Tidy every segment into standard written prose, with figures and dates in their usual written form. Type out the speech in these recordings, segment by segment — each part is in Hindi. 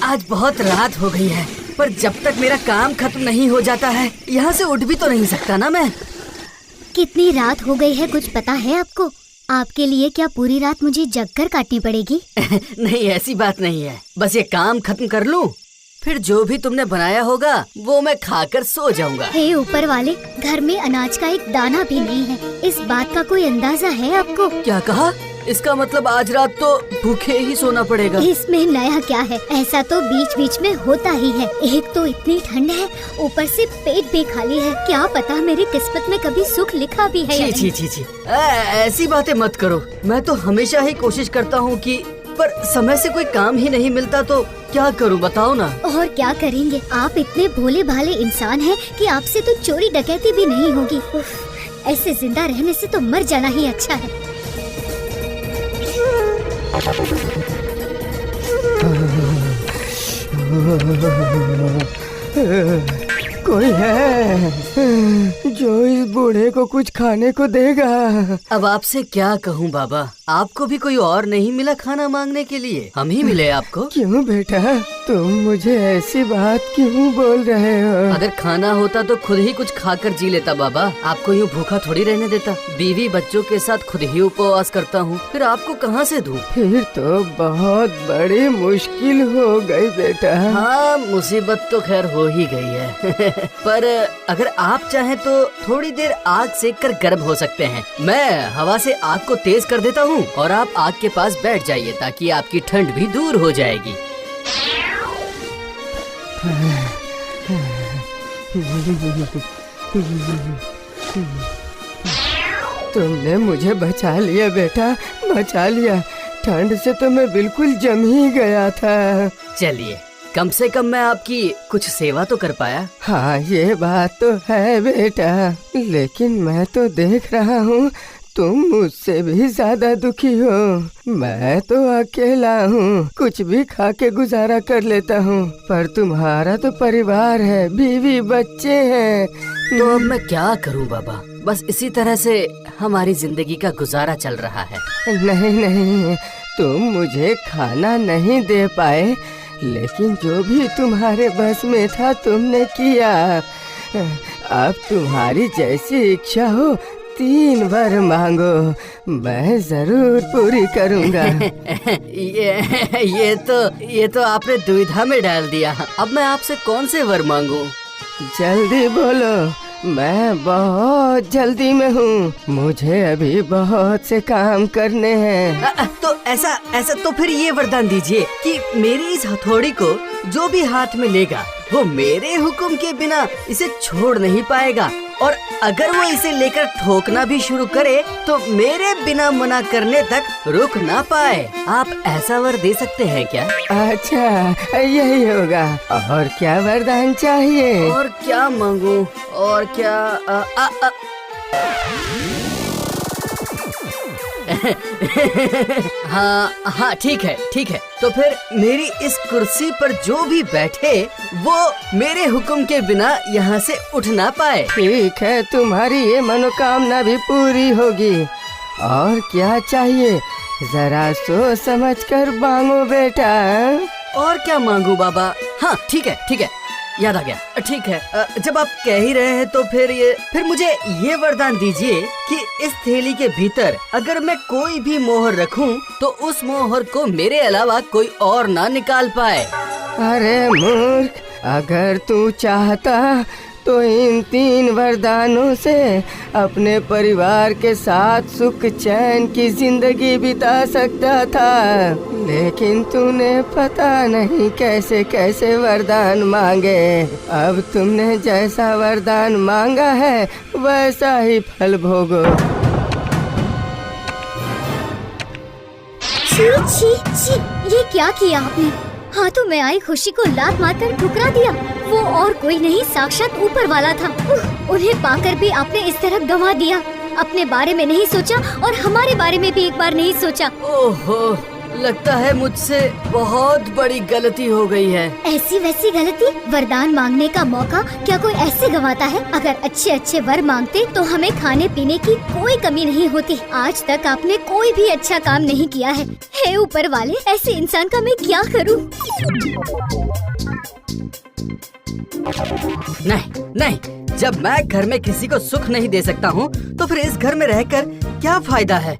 आज बहुत रात हो गई है, पर जब तक मेरा काम खत्म नहीं हो जाता है यहाँ से उठ भी तो नहीं सकता ना मैं। कितनी रात हो गई है कुछ पता है आपको? आपके लिए क्या पूरी रात मुझे जगकर काटनी पड़ेगी? नहीं, ऐसी बात नहीं है। बस ये काम खत्म कर लूं, फिर जो भी तुमने बनाया होगा वो मैं खाकर सो जाऊंगा। हे ऊपर वाले, घर में अनाज का एक दाना भी नहीं है। इस बात का कोई अंदाजा है आपको? क्या कहा? इसका मतलब आज रात तो भूखे ही सोना पड़ेगा। इसमें नया क्या है? ऐसा तो बीच बीच में होता ही है। एक तो इतनी ठंड है, ऊपर से पेट भी खाली है। क्या पता मेरी किस्मत में कभी सुख लिखा भी है या नहीं। छी, ऐसी बातें मत करो। मैं तो हमेशा ही कोशिश करता हूँ कि, पर समय से कोई काम ही नहीं मिलता तो क्या करूँ बताओ ना। और क्या करेंगे, आप इतने भोले भाले इंसान हैं कि आपसे तो चोरी डकैती भी नहीं होगी। ऐसे जिंदा रहने से तो मर जाना ही अच्छा है। कोई है जो इस बूढ़े को कुछ खाने को देगा? अब आपसे क्या कहूँ बाबा, आपको भी कोई और नहीं मिला खाना मांगने के लिए? हम ही मिले आपको। क्यों बेटा, तुम मुझे ऐसी बात क्यों बोल रहे हो? अगर खाना होता तो खुद ही कुछ खाकर जी लेता बाबा, आपको यूँ भूखा थोड़ी रहने देता। बीवी बच्चों के साथ खुद ही उपवास करता हूँ, फिर आपको कहाँ से दूँ? फिर तो बहुत बड़ी मुश्किल हो गई बेटा। हाँ, मुसीबत तो खैर हो ही गई है। पर अगर आप चाहें तो थोड़ी देर आग सेक कर गर्म हो सकते हैं। मैं हवा से आग को तेज कर देता हूँ और आप आग के पास बैठ जाइए ताकि आपकी ठंड भी दूर हो जाएगी। तुमने मुझे बचा लिया बेटा, बचा लिया। ठंड से तो मैं बिल्कुल जम ही गया था। चलिए, कम से कम मैं आपकी कुछ सेवा तो कर पाया। हाँ, ये बात तो है बेटा, लेकिन मैं तो देख रहा हूँ तुम मुझसे भी ज्यादा दुखी हो। मैं तो अकेला हूँ, कुछ भी खा के गुजारा कर लेता हूँ, पर तुम्हारा तो परिवार है, बीवी बच्चे हैं। तो अब मैं क्या करूँ बाबा, बस इसी तरह से हमारी जिंदगी का गुजारा चल रहा है। नहीं, तुम मुझे खाना नहीं दे पाए, लेकिन जो भी तुम्हारे बस में था तुमने किया। अब तुम्हारी जैसी इच्छा हो 3 वर मांगो, मैं जरूर पूरी करूँगा। ये तो आपने दुविधा में डाल दिया। अब मैं आपसे कौन से वर मांगूं? जल्दी बोलो, मैं बहुत जल्दी में हूँ, मुझे अभी बहुत से काम करने हैं। तो ऐसा तो फिर ये वरदान दीजिए कि मेरी इस हथौड़ी को जो भी हाथ में लेगा वो मेरे हुक्म के बिना इसे छोड़ नहीं पाएगा, और अगर वो इसे लेकर ठोकना भी शुरू करे तो मेरे बिना मना करने तक रुक ना पाए। आप ऐसा वर दे सकते हैं क्या? अच्छा, यही होगा। और क्या वरदान चाहिए? और क्या मांगूं? और क्या हाँ, ठीक है। तो फिर मेरी इस कुर्सी पर जो भी बैठे वो मेरे हुक्म के बिना यहाँ से उठ ना पाए। ठीक है, तुम्हारी ये मनोकामना भी पूरी होगी। और क्या चाहिए, जरा सोच समझ कर मांगो बेटा। और क्या मांगू बाबा? हाँ, ठीक है, याद आ गया। ठीक है, जब आप कह ही रहे हैं तो फिर मुझे ये वरदान दीजिए कि इस थैली के भीतर अगर मैं कोई भी मोहर रखूं तो उस मोहर को मेरे अलावा कोई और ना निकाल पाए। अरे मूर्ख, अगर तू चाहता तो इन 3 वरदानों से अपने परिवार के साथ सुख चैन की जिंदगी बिता सकता था, लेकिन तूने पता नहीं कैसे कैसे वरदान मांगे। अब तुमने जैसा वरदान मांगा है वैसा ही फल भोगो। छी, ये क्या किया आपने? हाथों में आई खुशी को लात मारकर ठुकरा दिया। वो और कोई नहीं, साक्षात ऊपर वाला था। उन्हें पाकर भी आपने इस तरह गंवा दिया। अपने बारे में नहीं सोचा और हमारे बारे में भी एक बार नहीं सोचा। ओहो, लगता है मुझसे बहुत बड़ी गलती हो गई है। ऐसी वैसी गलती? वरदान मांगने का मौका क्या कोई ऐसे गंवाता है? अगर अच्छे अच्छे वर मांगते तो हमें खाने पीने की कोई कमी नहीं होती। आज तक आपने कोई भी अच्छा काम नहीं किया है। हे ऊपर वाले, ऐसे इंसान का मैं क्या करूं? नहीं नहीं, जब मैं घर में किसी को सुख नहीं दे सकता हूँ तो फिर इस घर में रहकर क्या फायदा है।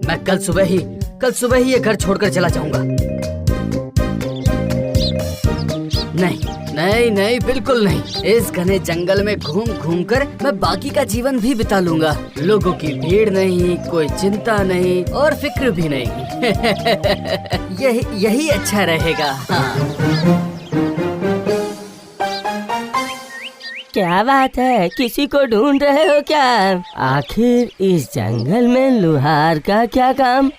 मैं कल सुबह ही ये घर छोड़कर चला जाऊंगा। नहीं नहीं नहीं, बिल्कुल नहीं। इस घने जंगल में घूम घूम कर मैं बाकी का जीवन भी बिता लूंगा। लोगों की भीड़ नहीं, कोई चिंता नहीं और फिक्र भी नहीं। यही अच्छा रहेगा। हाँ। क्या बात है, किसी को ढूंढ रहे हो क्या? आखिर इस जंगल में लुहार का क्या काम?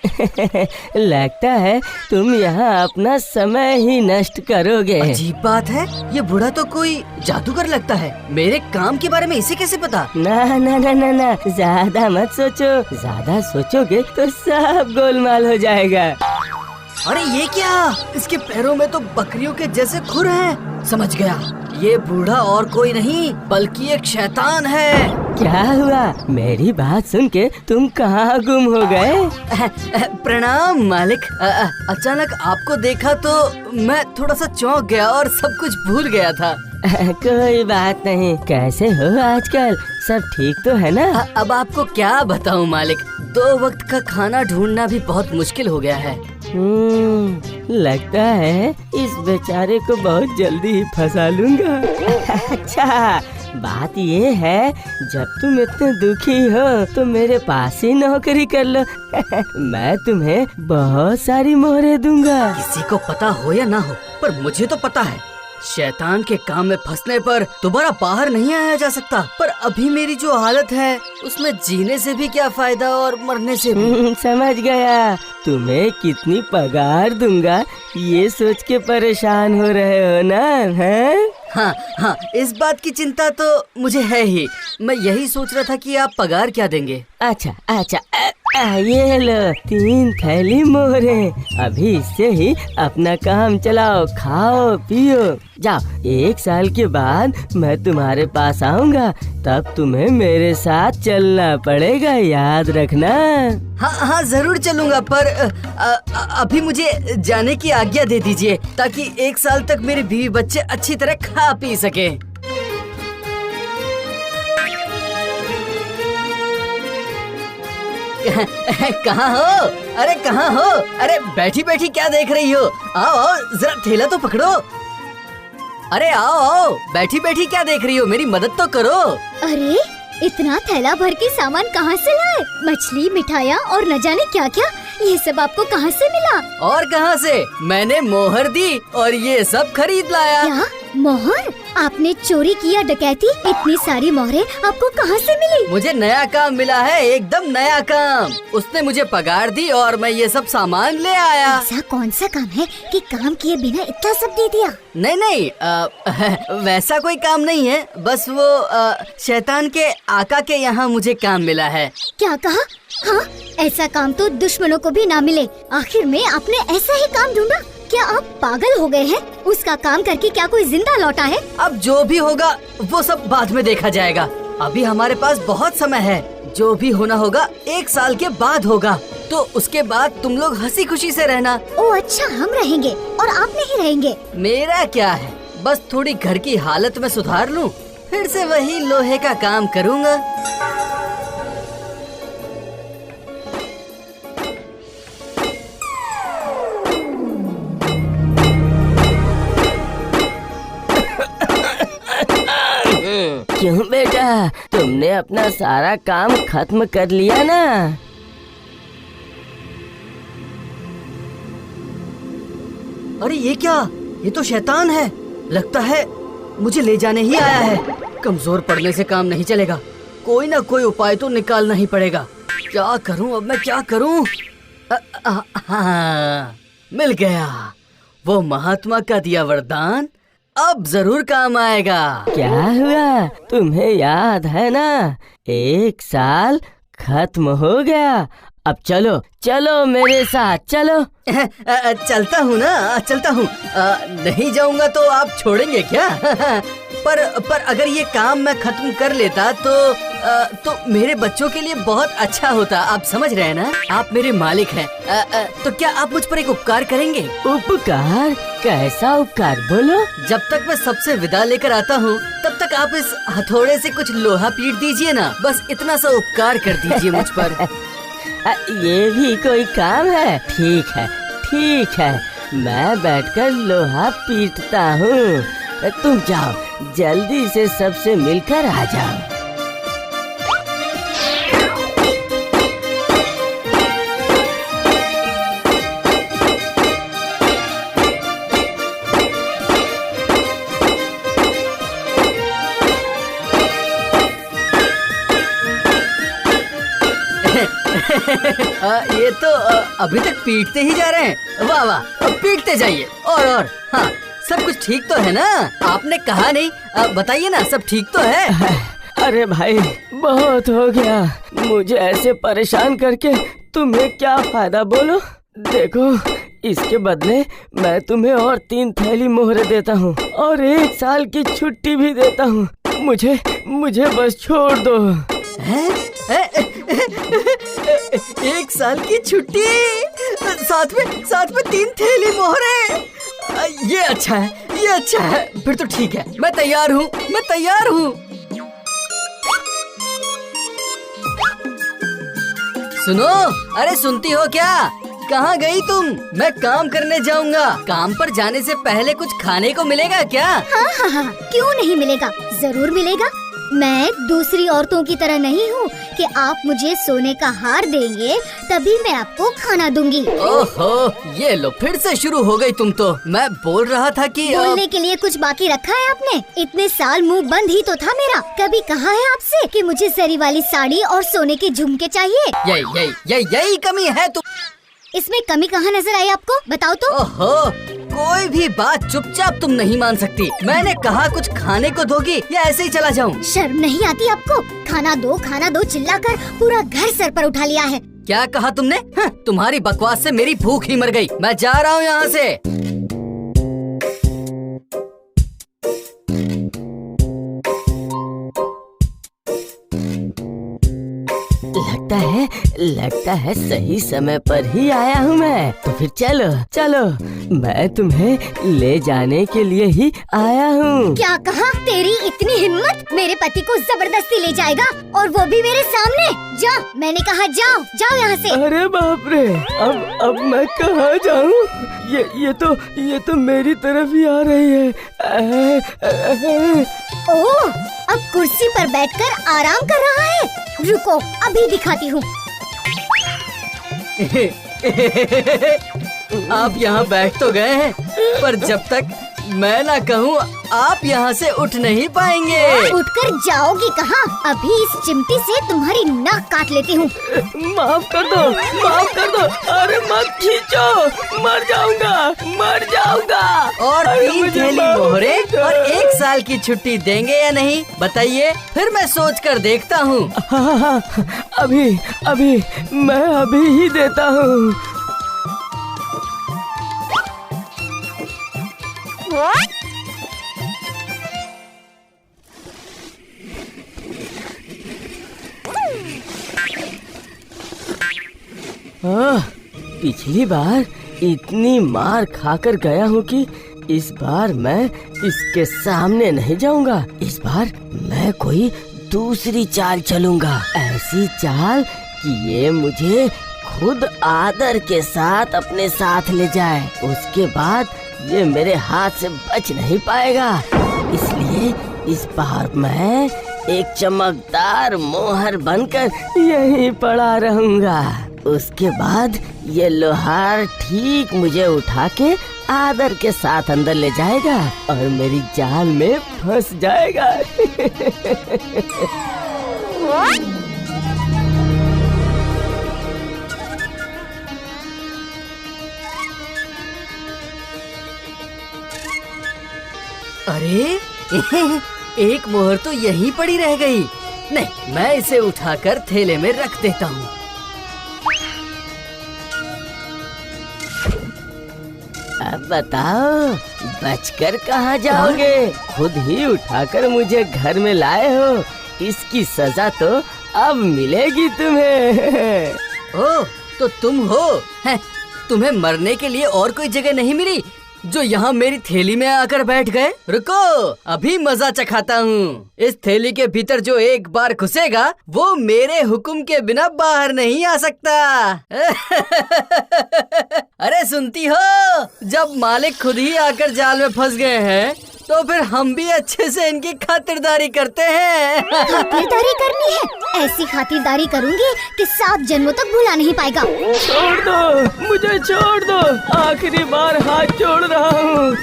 लगता है तुम यहाँ अपना समय ही नष्ट करोगे। अजीब बात है, ये बूढ़ा तो कोई जादूगर लगता है। मेरे काम के बारे में इसे कैसे पता? ना ना ना ना ना, ज्यादा मत सोचो। ज्यादा सोचोगे तो सब गोलमाल हो जाएगा। अरे ये क्या? इसके पैरों में तो बकरियों के जैसे खुर हैं। समझ गया, ये बूढ़ा और कोई नहीं बल्कि एक शैतान है। क्या हुआ? मेरी बात सुन के तुम कहाँ गुम हो गए? प्रणाम मालिक। अचानक आपको देखा तो मैं थोड़ा सा चौंक गया और सब कुछ भूल गया था। कोई बात नहीं। कैसे हो आजकल? सब ठीक तो है ना? अब आपको क्या बताऊं मालिक, 2 वक्त का खाना ढूंढना भी बहुत मुश्किल हो गया है। लगता है इस बेचारे को बहुत जल्दी ही फंसा लूंगा। अच्छा, बात ये है, जब तुम इतने दुखी हो तो मेरे पास ही नौकरी कर लो। मैं तुम्हें बहुत सारी मोहरें दूंगा। किसी को पता हो या ना हो, पर मुझे तो पता है, शैतान के काम में फंसने पर दोबारा बाहर नहीं आया जा सकता। पर अभी मेरी जो हालत है उसमें जीने से भी क्या फायदा और मरने से भी। समझ गया। तुम्हें कितनी पगार दूंगा ये सोच के परेशान हो रहे हो ना? हैं? हाँ, इस बात की चिंता तो मुझे है ही। मैं यही सोच रहा था कि आप पगार क्या देंगे। अच्छा, ये लो 3 थैली मोहरें। अभी इससे ही अपना काम चलाओ, खाओ पियो। जाओ, 1 साल के बाद मैं तुम्हारे पास आऊंगा, तब तुम्हें मेरे साथ चलना पड़ेगा, याद रखना। हाँ, जरूर चलूंगा, पर अभी मुझे जाने की आज्ञा दे दीजिए ताकि 1 साल तक मेरे बीवी बच्चे अच्छी तरह खा पी सके। कहाँ हो? अरे कहाँ हो? अरे बैठी बैठी क्या देख रही हो? आओ जरा थैला तो पकड़ो। अरे आओ, बैठी बैठी क्या देख रही हो? मेरी मदद तो करो। अरे इतना थैला भर के सामान कहाँ से लाए? मछली, मिठाइयाँ और न जाने क्या क्या, ये सब आपको कहाँ से मिला? और कहाँ से? मैंने मोहर दी और ये सब खरीद लाया। क्या मोहर? आपने चोरी किया, डकैती? इतनी सारी मोहरें आपको कहाँ से मिली? मुझे नया काम मिला है, एकदम नया काम। उसने मुझे पगार दी और मैं ये सब सामान ले आया। ऐसा कौन सा काम है कि काम किए बिना इतना सब दे दिया? नहीं, वैसा कोई काम नहीं है। बस वो शैतान के आका के यहाँ मुझे काम मिला है। क्या कहा? हाँ, ऐसा काम तो दुश्मनों को भी ना मिले। आखिर में आपने ऐसा ही काम ढूंढा? क्या आप पागल हो गए हैं? उसका काम करके क्या कोई जिंदा लौटा है? अब जो भी होगा वो सब बाद में देखा जाएगा। अभी हमारे पास बहुत समय है। जो भी होना होगा 1 साल के बाद होगा, तो उसके बाद तुम लोग हंसी खुशी से रहना। ओ अच्छा, हम रहेंगे और आप नहीं रहेंगे? मेरा क्या है, बस थोड़ी घर की हालत में सुधार लूं, फिर से वही लोहे का काम करूँगा। क्यों बेटा, तुमने अपना सारा काम खत्म कर लिया ना? अरे ये क्या? ये तो शैतान है। लगता है मुझे ले जाने ही आया है। कमजोर पड़ने से काम नहीं चलेगा, कोई ना कोई उपाय तो निकालना ही पड़ेगा। क्या करूं अब, मैं क्या करूं? हाँ, मिल गया। वो महात्मा का दिया वरदान अब जरूर काम आएगा। क्या हुआ, तुम्हें याद है ना? 1 साल खत्म हो गया। अब चलो चलो मेरे साथ चलो। चलता हूँ ना, चलता हूँ। नहीं जाऊँगा तो आप छोड़ेंगे क्या? पर अगर ये काम मैं खत्म कर लेता तो मेरे बच्चों के लिए बहुत अच्छा होता। आप समझ रहे हैं ना? आप मेरे मालिक हैं। तो क्या आप मुझ पर एक उपकार करेंगे? उपकार? कैसा उपकार, बोलो। जब तक मैं सबसे विदा लेकर आता हूँ तब तक आप इस हथौड़े से कुछ लोहा पीट दीजिए ना। बस इतना सा उपकार कर दीजिए मुझ पर। ये भी कोई काम है? ठीक है ठीक है, मैं बैठकर लोहा पीटता हूँ। तुम जाओ, जल्दी से सबसे मिलकर आ जाओ। ये तो अभी तक पीटते ही जा रहे हैं। वाह वाह, अब पीटते जाइए। और हाँ, सब कुछ ठीक तो है ना? आपने कहा नहीं, बताइए ना, सब ठीक तो है? अरे भाई, बहुत हो गया। मुझे ऐसे परेशान करके तुम्हें क्या फायदा, बोलो। देखो, इसके बदले मैं तुम्हें और 3 थैली मोहरे देता हूँ और 1 साल की छुट्टी भी देता हूँ। मुझे बस छोड़ दो। हैं? 1 साल की छुट्टी, साथ में 3 थैली मोहरे। ये अच्छा है। फिर तो ठीक है, मैं तैयार हूँ। सुनो, अरे सुनती हो क्या? कहाँ गई तुम? मैं काम करने जाऊंगा। काम पर जाने से पहले कुछ खाने को मिलेगा क्या? हाँ, क्यों नहीं मिलेगा, जरूर मिलेगा। मैं दूसरी औरतों की तरह नहीं हूँ कि आप मुझे सोने का हार देंगे तभी मैं आपको खाना दूंगी। ओहो, ये लो, फिर से शुरू हो गई तुम तो। मैं बोल रहा था कि बोलने के लिए कुछ बाकी रखा है आपने? इतने साल मुंह बंद ही तो था मेरा। कभी कहा है आपसे कि मुझे सरी वाली साड़ी और सोने के झुमके चाहिए? यही कमी है तुम। इसमें कमी कहाँ नजर आई आपको, बताओ तो। ओहो, कोई भी बात चुपचाप तुम नहीं मान सकती। मैंने कहा कुछ खाने को दोगी या ऐसे ही चला जाऊं? शर्म नहीं आती आपको? खाना दो चिल्लाकर पूरा घर सर पर उठा लिया है। क्या कहा तुमने? तुम्हारी बकवास से मेरी भूख ही मर गई। मैं जा रहा हूँ यहाँ से। लगता है सही समय पर ही आया हूँ मैं। तो फिर चलो, मैं तुम्हें ले जाने के लिए ही आया हूँ। क्या कहा? तेरी इतनी हिम्मत? मेरे पति को जबरदस्ती ले जाएगा और वो भी मेरे सामने? जा, मैंने कहा जाओ यहाँ से। अरे बाप रे, अब मैं कहाँ जाऊँ? ये तो मेरी तरफ ही आ रही है। ओह, अब कुर्सी पर बैठकर आराम कर रहा है। रुको, अभी दिखाती हूँ। आप यहाँ बैठ तो गए हैं, पर जब तक मैं ना कहूँ आप यहाँ से उठ नहीं पाएंगे। उठकर जाओगी कहाँ? अभी इस चिमटी से तुम्हारी नाक काट लेती हूँ। माफ कर दो। अरे मत खींचो, मर जाऊंगा। और 3 थैली मोहरे और 1 साल की छुट्टी देंगे या नहीं, बताइए? फिर मैं सोच कर देखता हूँ। हाँ, अभी मैं अभी ही देता हूँ। पिछली बार इतनी मार खाकर गया हूँ कि इस बार मैं इसके सामने नहीं जाऊंगा। इस बार मैं कोई दूसरी चाल चलूंगा, ऐसी चाल कि ये मुझे खुद आदर के साथ अपने साथ ले जाए। उसके बाद ये मेरे हाथ से बच नहीं पाएगा। इसलिए इस बार मैं एक चमकदार मोहर बनकर यहीं पड़ा रहूंगा। उसके बाद ये लोहार ठीक मुझे उठा के आदर के साथ अंदर ले जाएगा और मेरी जाल में फंस जाएगा। अरे एक मोहर तो यहीं पड़ी रह गई। नहीं, मैं इसे उठाकर थैले में रख देता हूँ। अब बताओ, बचकर कहाँ जाओगे? खुद ही उठाकर मुझे घर में लाए हो, इसकी सजा तो अब मिलेगी तुम्हें। ओह, तो तुम हो? हैं, तुम्हें मरने के लिए और कोई जगह नहीं मिली जो यहाँ मेरी थैली में आकर बैठ गए? रुको, अभी मजा चखाता हूँ। इस थैली के भीतर जो एक बार घुसेगा वो मेरे हुक्म के बिना बाहर नहीं आ सकता। अरे सुनती हो, जब मालिक खुद ही आकर जाल में फंस गए हैं तो फिर हम भी अच्छे से इनकी खातिरदारी करते हैं। खातिरदारी करनी है? ऐसी खातिरदारी करूंगी कि 7 जन्मों तक भुला नहीं पाएगा। छोड़ दो, मुझे छोड़ दो, आखिरी बार हाथ जोड़ रहा हूँ।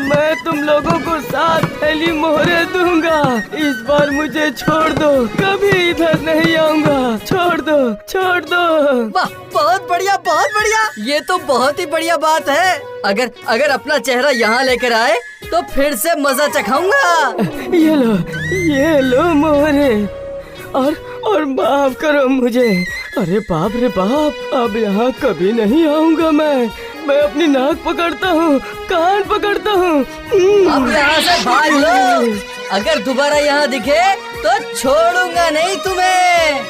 मैं तुम लोगों को 7 थैली मोहरे दूंगा। इस बार मुझे छोड़ दो, कभी इधर नहीं आऊंगा। छोड़ दो, छोड़ दो। वाह, बहुत बढ़िया, बहुत बढ़िया। ये तो बहुत ही बढ़िया बात है। अगर अपना चेहरा यहाँ लेकर आए तो फिर से मजा चखाऊंगा। ये लो मोहरे, और माफ करो मुझे। अरे बाप रे बाप, अब यहाँ कभी नहीं आऊंगा मैं अपनी नाक पकड़ता हूँ, कान पकड़ता हूँ। अब यहाँ से भाग लो। अगर दोबारा यहाँ दिखे तो छोड़ूंगा नहीं तुम्हें।